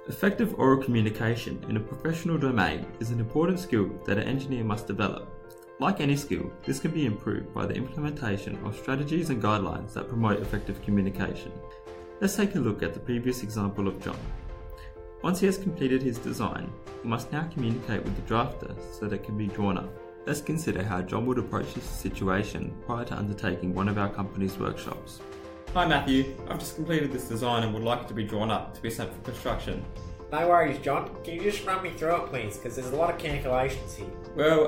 Effective oral communication in a professional domain is an important skill that an engineer must develop. Like any skill, this can be improved by the implementation of strategies and guidelines that promote effective communication. Let's take a look at the previous example of John. Once he has completed his design, he must now communicate with the drafter so that it can be drawn up. Let's consider how John would approach this situation prior to undertaking one of our company's workshops. Hi Matthew, I've just completed this design and would like it to be drawn up to be sent for construction. No worries, John. Can you just run me through it, please? Because there's a lot of calculations here. Well,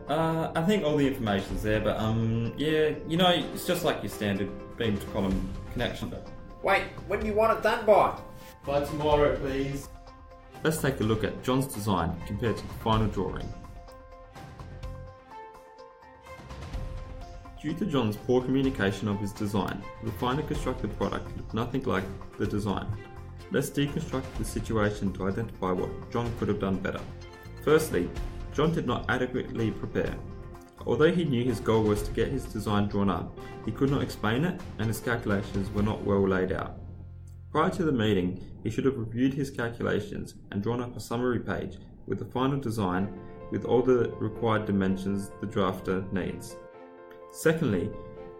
I think all the information's there, but it's just like your standard beam to column connection. Wait, when do you want it done by? By tomorrow, please. Let's take a look at John's design compared to the final drawing. Due to John's poor communication of his design, the final constructed product looked nothing like the design. Let's deconstruct the situation to identify what John could have done better. Firstly, John did not adequately prepare. Although he knew his goal was to get his design drawn up, he could not explain it and his calculations were not well laid out. Prior to the meeting, he should have reviewed his calculations and drawn up a summary page with the final design with all the required dimensions the drafter needs. Secondly,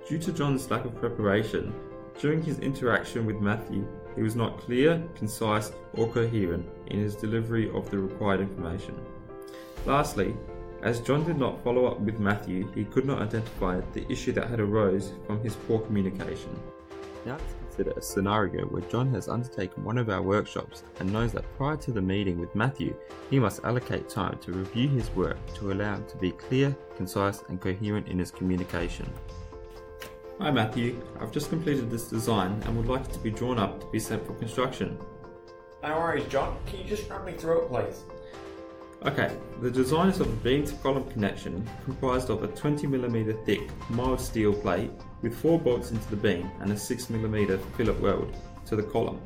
due to John's lack of preparation, during his interaction with Matthew, he was not clear, concise, or coherent in his delivery of the required information. Lastly, as John did not follow up with Matthew, he could not identify the issue that had arose from his poor communication. Now let's consider a scenario where John has undertaken one of our workshops and knows that prior to the meeting with Matthew, he must allocate time to review his work to allow him to be clear, concise, and coherent in his communication. Hi Matthew, I've just completed this design and would like it to be drawn up to be sent for construction. No worries, John. Can you just run me through it, please? Okay, the design is of a beam to column connection comprised of a 20mm thick mild steel plate with 4 bolts into the beam and a 6mm fillet weld to the column.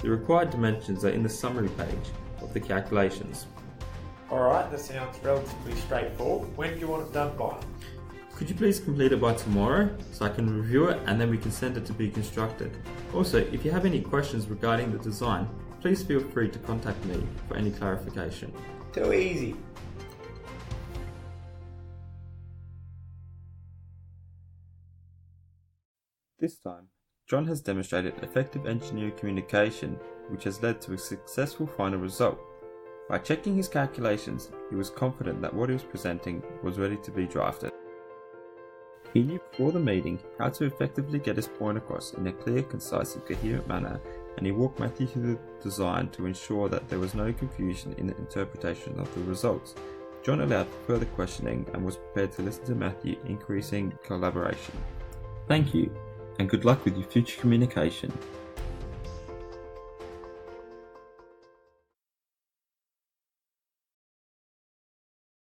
The required dimensions are in the summary page of the calculations. Alright, that sounds relatively straightforward. When do you want it done by? Could you please complete it by tomorrow so I can review it and then we can send it to be constructed. Also, if you have any questions regarding the design, please feel free to contact me for any clarification. Too easy. This time, John has demonstrated effective engineering communication which has led to a successful final result. By checking his calculations, he was confident that what he was presenting was ready to be drafted. He knew before the meeting how to effectively get his point across in a clear, concise and coherent manner, and he walked Matthew through the design to ensure that there was no confusion in the interpretation of the results. John allowed for further questioning and was prepared to listen to Matthew, increasing collaboration. Thank you, and good luck with your future communication.